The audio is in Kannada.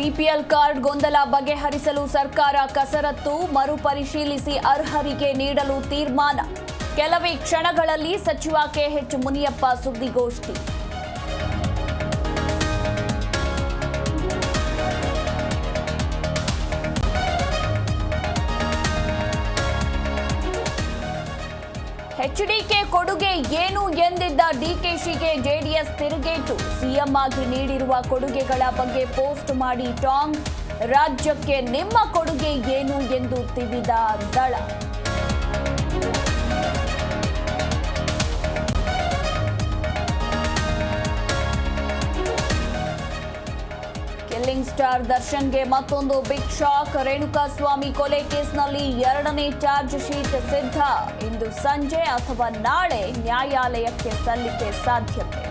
ಬಿಪಿಎಲ್ ಕಾರ್ಡ್ ಗೊಂದಲ ಬಗೆಹರಿಸಲು ಸರ್ಕಾರ ಕಸರತ್ತು, ಮರುಪರಿಶೀಲಿಸಿ ಅರ್ಹರಿಗೆ ನೀಡಲು ತೀರ್ಮಾನ. ಕೆಲವೇ ಕ್ಷಣಗಳಲ್ಲಿ ಸಚಿವ ಕೆಎಚ್ ಮುನಿಯಪ್ಪ ಸುದ್ದಿಗೋಷ್ಠಿ. ಎಚ್ಡಿಕೆ ಕೊಡುಗೆ ಏನು ಎಂದಿದ್ದ ಡಿಕೆಶಿಗೆ ಜೆಡಿಎಸ್ ತಿರುಗೇಟು. ಸಿಎಂ ಆಗಿ ನೀಡಿರುವ ಕೊಡುಗೆಗಳ ಬಗ್ಗೆ ಪೋಸ್ಟ್ ಮಾಡಿ ಟಾಂಗ್. ರಾಜ್ಯಕ್ಕೆ ನಿಮ್ಮ ಕೊಡುಗೆ ಏನು ಎಂದು ತಿವಿದ ದಳ. ಕಿಲ್ಲಿಂಗ್ ಸ್ಟಾರ್ ದರ್ಶನ್ಗೆ ಮತ್ತೊಂದು ಬಿಗ್ ಶಾಕ್. ರೇಣುಕಾಸ್ವಾಮಿ ಕೊಲೆ ಕೇಸ್ನಲ್ಲಿ 2ನೇ ಚಾರ್ಜ್ ಶೀಟ್ ಸಿದ್ಧ. ಇಂದು ಸಂಜೆ ಅಥವಾ ನಾಳೆ ನ್ಯಾಯಾಲಯಕ್ಕೆ ಸಲ್ಲಿಕೆ ಸಾಧ್ಯತೆ.